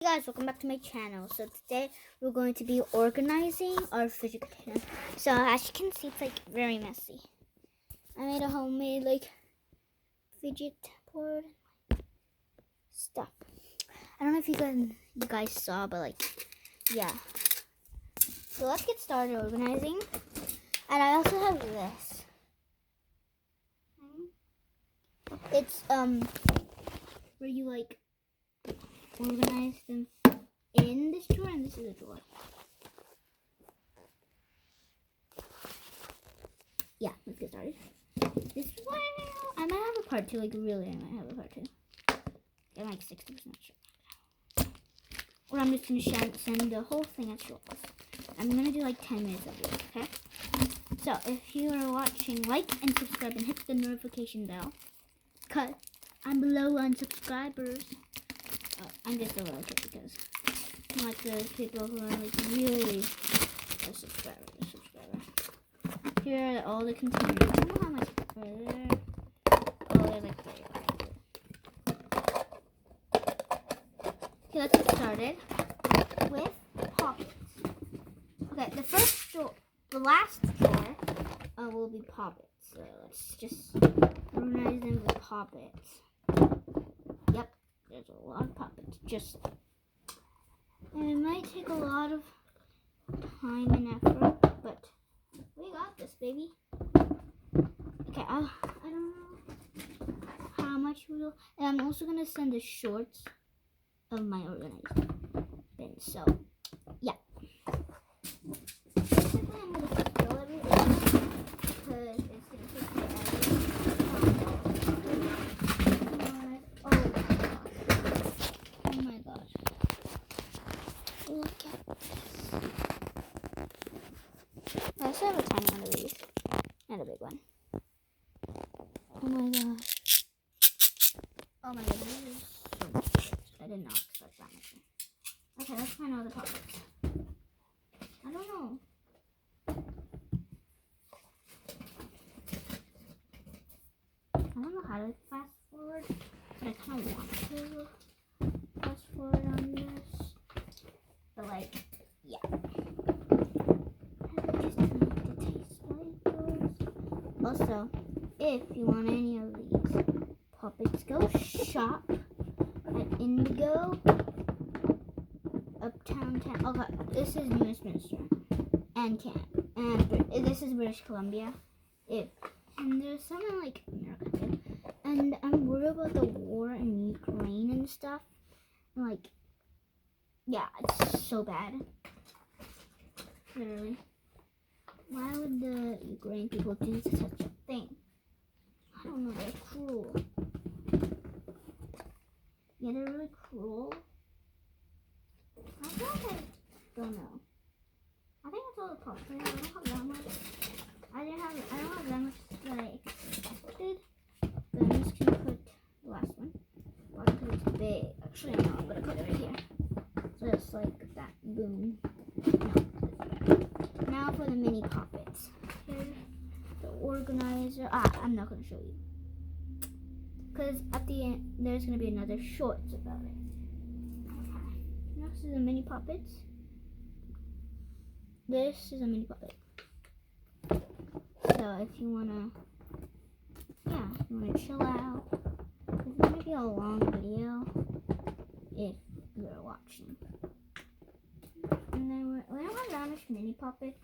Hey guys, welcome back to my channel. So today we're going to be organizing our fidget container. So as you can see, it's like very messy. I made a homemade like fidget board stuff. I don't know if you guys saw, but like yeah. So let's get started organizing. And I also have this. It's where you like organize them in this drawer, and this is a drawer. Yeah, let's get started. This one, I might have a part two, like really, I might have a part two. I'm like 60% sure. Or I'm just gonna send the whole thing as short. I'm gonna do like 10 minutes of this, okay? So if you are watching, like and subscribe and hit the notification bell, cause I'm below on subscribers. I'm just a little kid because I'm like those people who are like really a subscriber. Here are all the containers. I don't know how much are there. Oh, there's like 3. Okay, let's get started with poppets. Okay, the last drawer will be poppets. So let's just organize them with poppets. Yep. There's a lot of poppets, and it might take a lot of time and effort, but we got this, baby. Okay, I don't know how much we will, and I'm also gonna send the shorts of my organized bin. So, yeah. Basically, I'm gonna fill everything because it's gonna take me Look at this. I also have a tiny one of these. And a big one. Oh my gosh. Oh my goodness. This is so much. I did not expect that much. Okay, let's find all the pockets. I don't know. I don't know how to fast forward, but I kind of want to fast forward on this. But like, yeah. Also, if you want any of these poppets, go shop at Indigo, Uptown Town. Okay, this is Westminster and this is British Columbia. And there's some in like America too. And I'm worried about the war in Ukraine and stuff. And like, yeah, it's so bad. Literally. Why would the Ukrainian people do such a thing? I don't know, they're cruel. Yeah, they're really cruel. I feel like I don't know. I think it's all the parts. I don't have that much. I don't have that much that I expected. But I'm just gonna put the last one. Why? Because it's big. Actually, no, I'm gonna put it right here. So it's like that. Boom. No. Now for the mini poppets. Here's the organizer. I'm not going to show you. Because at the end, there's going to be another shorts about it. Okay. Next is the mini poppets. This is a mini puppet. So if you want to chill out, it's going to be a long video if you're watching. And then we don't have that much mini poppets.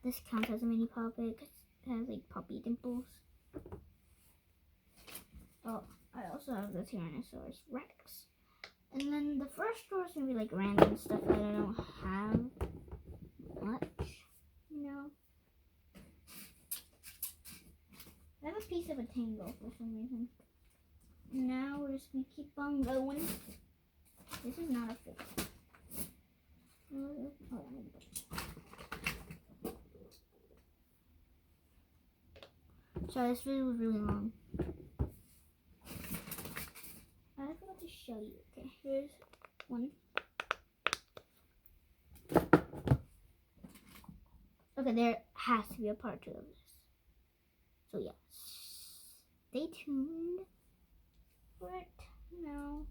This counts as a mini poppet because it has like puppy dimples. Oh, I also have the Tyrannosaurus Rex. And then the first drawer is going to be like random stuff that I don't have much, you know. I have a piece of a tangle for some reason. Now we're just going to keep on going. This is not a fit. Sorry, this video was really long. I forgot to show you. Okay, here's one. Okay, there has to be a part 2 of this. So yeah, stay tuned for it. No.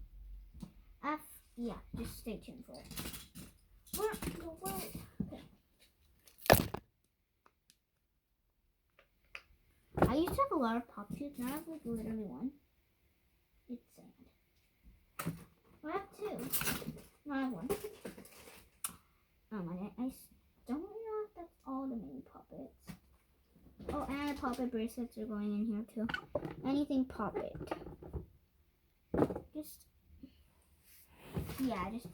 yeah, just stay tuned for it. Okay. I used to have a lot of pop tubes. Now I have like literally one. It's sad. I have two. No, I have one. I don't know if that's all the mini puppets. Oh, and the puppet bracelets are going in here too. Anything puppet. Just, yeah, just.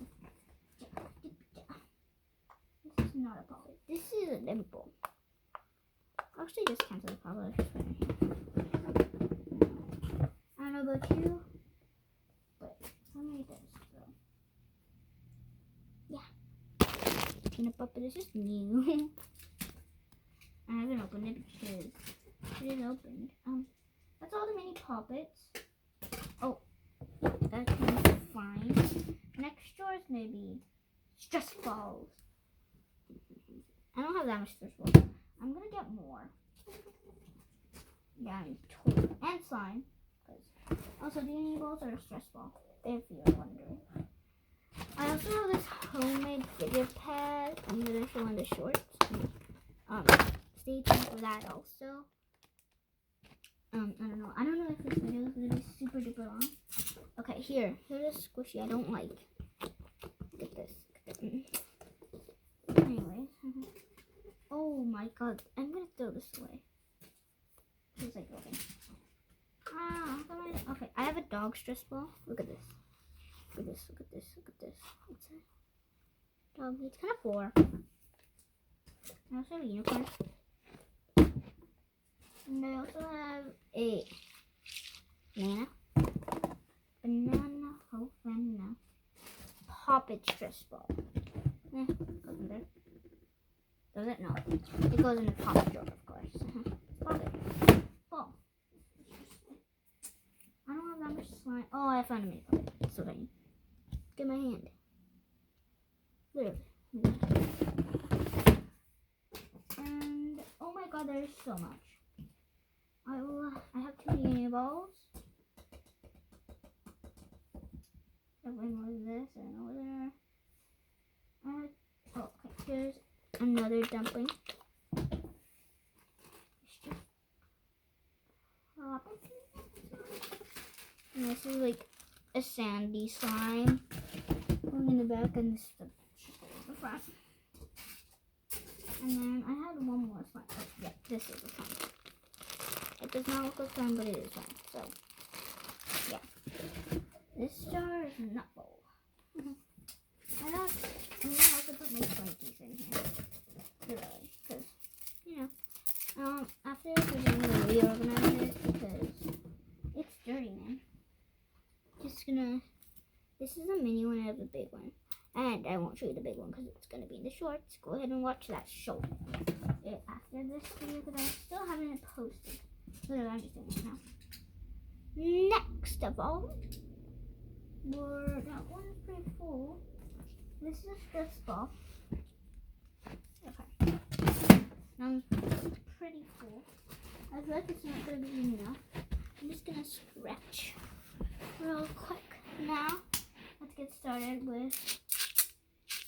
This is not a puppet. This is a dimple. Actually, just cancel the puppet. I don't know about you, but let me this. So, yeah. Peanut puppet is just new. I haven't opened it because it is opened. That's all the mini puppets. Oh, that seems fine. Next drawer is maybe stress balls. I don't have that much stress balls. I'm gonna get more. Yeah, I'm totally. And slime. Also, do you need balls or a stress ball? If you're wondering. I also have this homemade fidget pad. I'm gonna show in the shorts. Stay tuned for that also. I don't know if this video is gonna be super duper long. Okay, here's a squishy I don't like. Look at this. Anyways. Oh my god, I'm gonna throw this away. It's like okay. Okay, I have a dog stress ball. Look at this. Look at this. Look at this. Look at this. What's it? Dog. It's kind of four. I also have a unicorn. And I also have a banana poppet stress ball. Goes in there. Does it? No. It goes in the pop drawer, of course. Poppet ball. I don't have that much slime. Oh, I found a mini puppet. It's so tiny. Get my hand. Literally. And oh my god, there's so much. I have two mini balls. When was this? And over there. Oh, okay. Here's another dumpling. And this is like a sandy slime. Going in the back and this is the front. And then I had one more slime. Oh, yeah, this is a slime. It does not look like slime, but it is slime. So, yeah. This jar is not full. I'm gonna have to put my Twinkies in here. Really, because, you know, after this, we're gonna reorganize it because it's dirty, man. Just gonna, this is a mini one, I have a big one. And I won't show you the big one because it's gonna be in the shorts. Go ahead and watch that show. After this video, because I still haven't posted. Literally, I'm just doing it now. Next of all, that one is pretty full. This is a stress ball. Okay. Now it's pretty full. I feel like it's not going to be enough. I'm just going to stretch real quick. Now, let's get started with...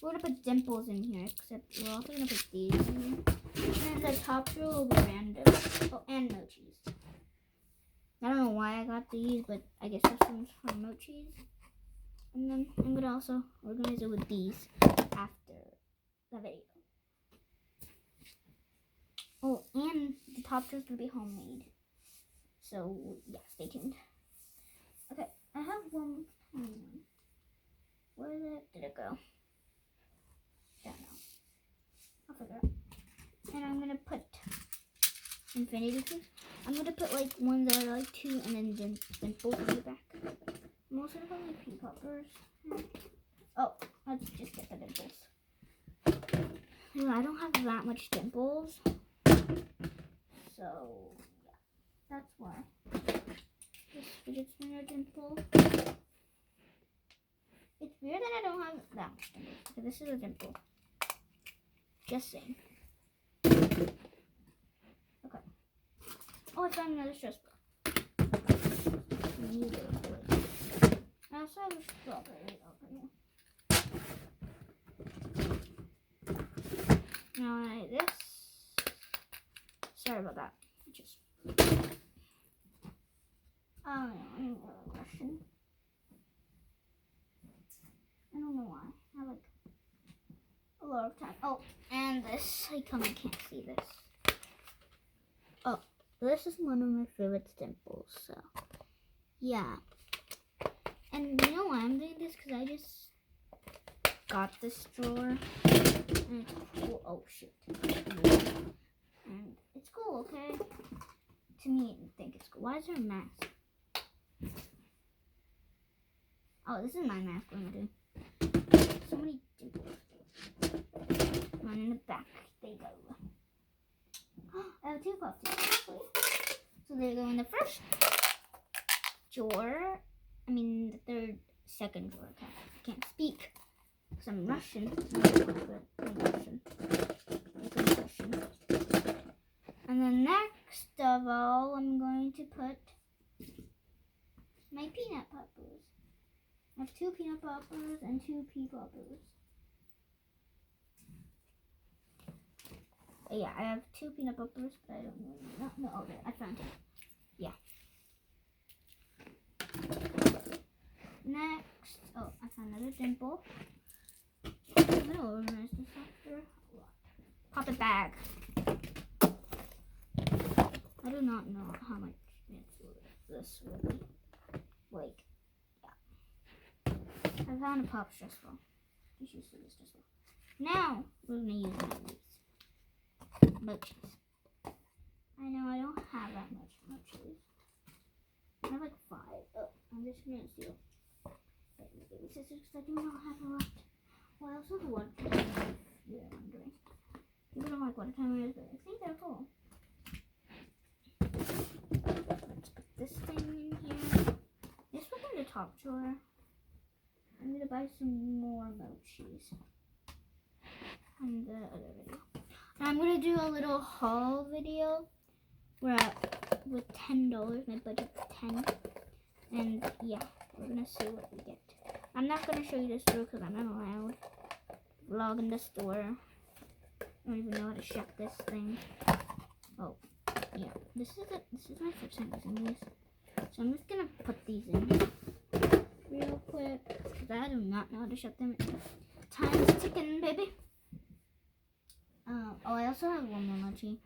We're going to put dimples in here, except we're also going to put these in here. And the top row will be random. Oh, and mochis. I don't know why I got these, but I guess this one's for mochis. And then I'm going to also organize it with these after the video. Oh, and the top drawers will be homemade. So, yeah, stay tuned. Okay, I have one. Where did it go? Don't know. I'll figure it out. And I'm going to put infinity tubes. I'm going to put like ones that are like two and then dimples in the back. I'm also going to put my pea poppers. Oh, let's just get the dimples. I don't have that much dimples. So, yeah, that's why. This fidget spinner dimple. It's weird that I don't have that much dimple. Because this is a dimple. Just saying. Okay. Oh, I found another stress ball. I also have a strawberry over here. Now this. Sorry about that. Just. Oh no, I'm rushing. I don't know why. I have like a lot of time. Oh, and this. I can't see this. Oh, this is one of my favorite dimples. So, yeah. And you know why I'm doing this? Because I just got this drawer. And it's cool. Oh, shit. And it's cool, okay? To me, I think it's cool. Why is there a mask? Oh, this is my mask. What am I doing? So many dimples. One in the back. There you go. I have 2 puffs actually. So there you go in the first drawer. I mean the second drawer. I can't speak because I'm Russian. I'm Russian. And then next of all, I'm going to put my peanut poppers. I have 2 peanut poppers and 2 pea poppers. Yeah, I have 2 peanut poppers, but I don't know. No, okay, I found it. Yeah. Next, oh, I found another dimple. I'm gonna organize this after. Pop it bag. I do not know how much this will be. Like, yeah. I found a pop stress ball. Just use this stress ball. Now we're gonna use one of these mochis. I know I don't have that much mochis. I have like 5. Oh, I'm just gonna steal baby scissors because I do not have a lot. Well, I also have water timer if you're wondering. People don't like water timers, but I think they're cool. Let's put this thing in here. This was in the top drawer. I'm gonna buy some more mochis on the other video. Now I'm gonna do a little haul video. We're at with $10. My budget's 10, and yeah, we're gonna see what we get. I'm not gonna show you the store because I'm not allowed to vlog in the store. I don't even know how to shut this thing. Oh, yeah. This is my first time using these, so I'm just gonna put these in real quick because I do not know how to shut them. Time's ticking, baby. Oh, I also have one more mochi.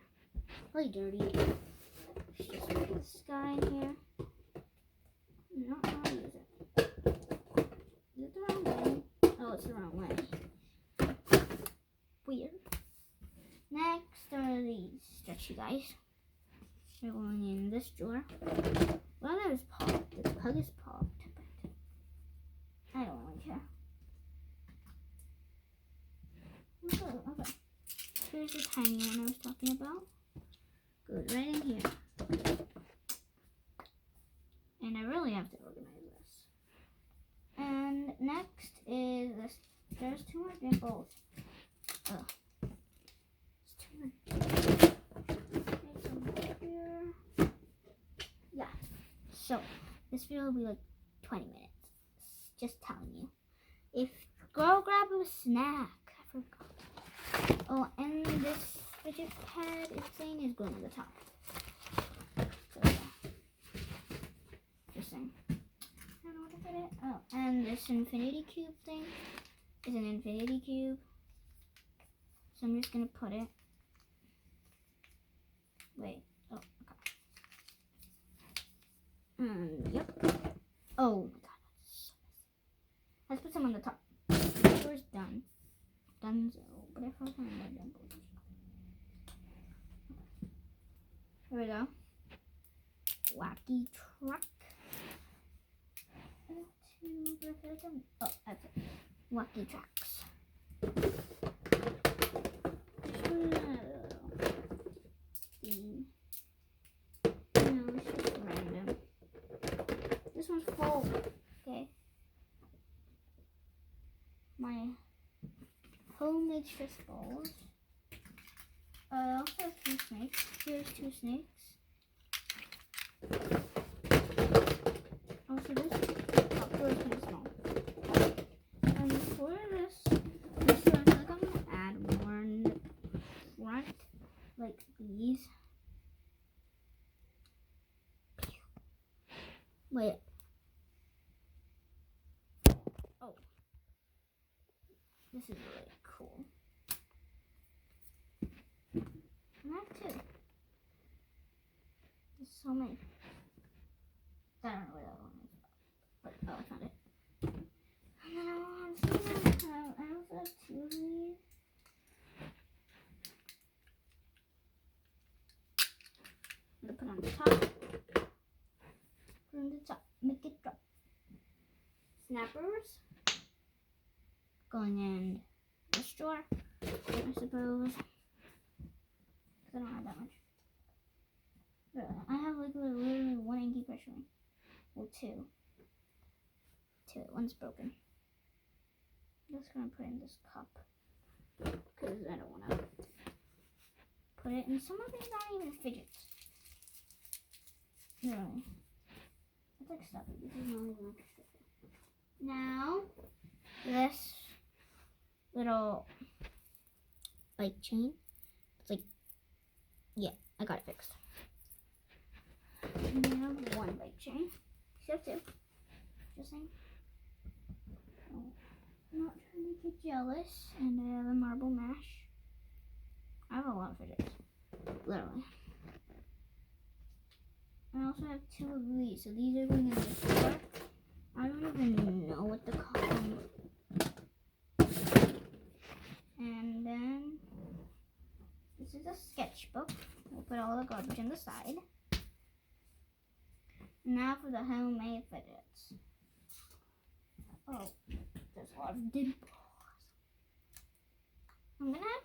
Really dirty. Let's just put this guy in here. I don't know how to use it. Is it the wrong way? Oh, it's the wrong way. Weird. Next are these stretchy guys. They're going in this drawer. Well, that is popped. This pug is popped, but I don't really care. Okay. Here's the tiny one I was talking about. Goes right in here. And I really have to organize this. And next is this. There's 2 more dimples. Ugh. There's 2 more. Here. Yeah. So this video will be like 20 minutes. Just telling you. If girl grab a snack. I forgot. Oh, and this fidget pad thing is going to the top. So yeah. Just saying. I don't know what to put it. Oh, and this infinity cube thing is an infinity cube. So I'm just gonna put it. Wait. Oh, okay. Yep. Oh my god. Let's put some on the top. Where's done? Donezo. But I forgot my dimples. Here we go. Wacky truck. Oh, that's it. Wacky trucks. No, it's just random. This one's full. Okay. My homemade stress balls. I also have 2 snakes. Here's 2 snakes. Also, this top drawer is kind of small. And for this drawer, I feel like I'm gonna add more. Wait. Oh. This is really cool. And I have two. There's so many. I don't know where that one is. But, oh, I found it. And then I also have two of these. I'm gonna put on the top. Put on the top. Make it drop. Snappers. Going in this drawer, I suppose. Because I don't have that much. Really, I have like literally one inky pressure ring. Well, two. One's broken. I'm just gonna put in this cup. Because I don't want to put it in. Some of these aren't even fidgets. Really. It's like stuffy. This is not even like stuffy. Now, this little bike chain. It's like, yeah, I got it fixed. And I have one bike chain. You have two. Just saying. Oh, I'm not trying to get jealous. And I have a marble mash. I have a lot of fidgets. Literally. I also have two of these. So these are going in the drawer. I don't even know what the color. And then this is a sketchbook. We'll put all the garbage on the side. Now for the homemade fidgets. Oh, there's a lot of dimples. I'm gonna have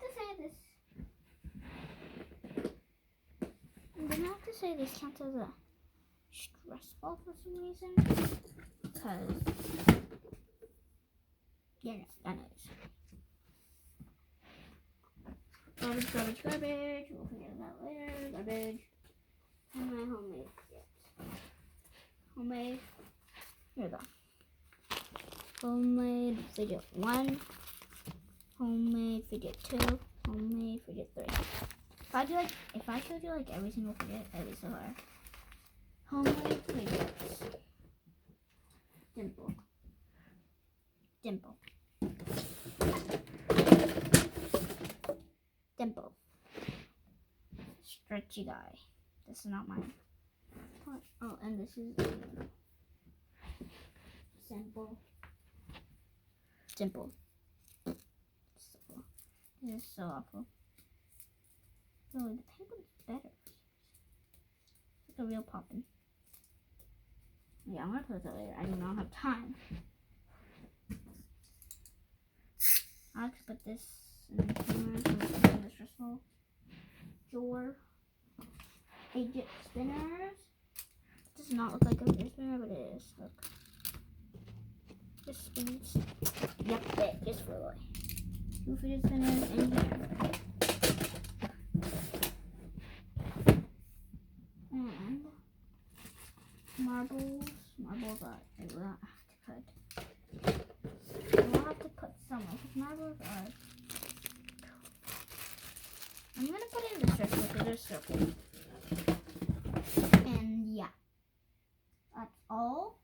to say this counts as a stress ball for some reason. Because, yeah, that knows. Garbage, garbage, garbage. We'll figure that later. Garbage. And my homemade fidgets. Homemade. Here we go. Homemade fidget 1. Homemade fidget 2. Homemade fidget 3. If I showed you like every single fidget, that'd be so hard. Homemade fidgets. Dimple. Dimple. Dimple. Stretchy guy. This is not mine. Oh, and this is simple. Simple. Simple. This is so awful. Oh, the pink one's better. It's like a real poppin'. Yeah, I'm gonna put that later. I do not have time. I like to put this in the camera so it's in the stressful drawer. Fidget spinners. It does not look like a fidget spinner, but it is. Look. Just spins. Yep, it is for Roy. 2 fidget spinners in here. And marbles. Marbles I will have to put. I will have to put somewhere because marbles are. I'm gonna put it in the circle because there's circles. And yeah, that's all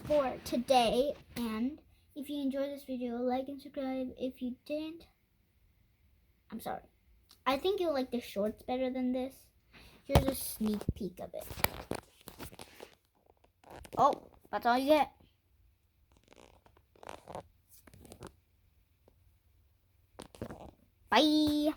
for today. And if you enjoyed this video, like and subscribe. If you didn't, I'm sorry. I think you'll like the shorts better than this. Here's a sneak peek of it. Oh, that's all you get. Bye.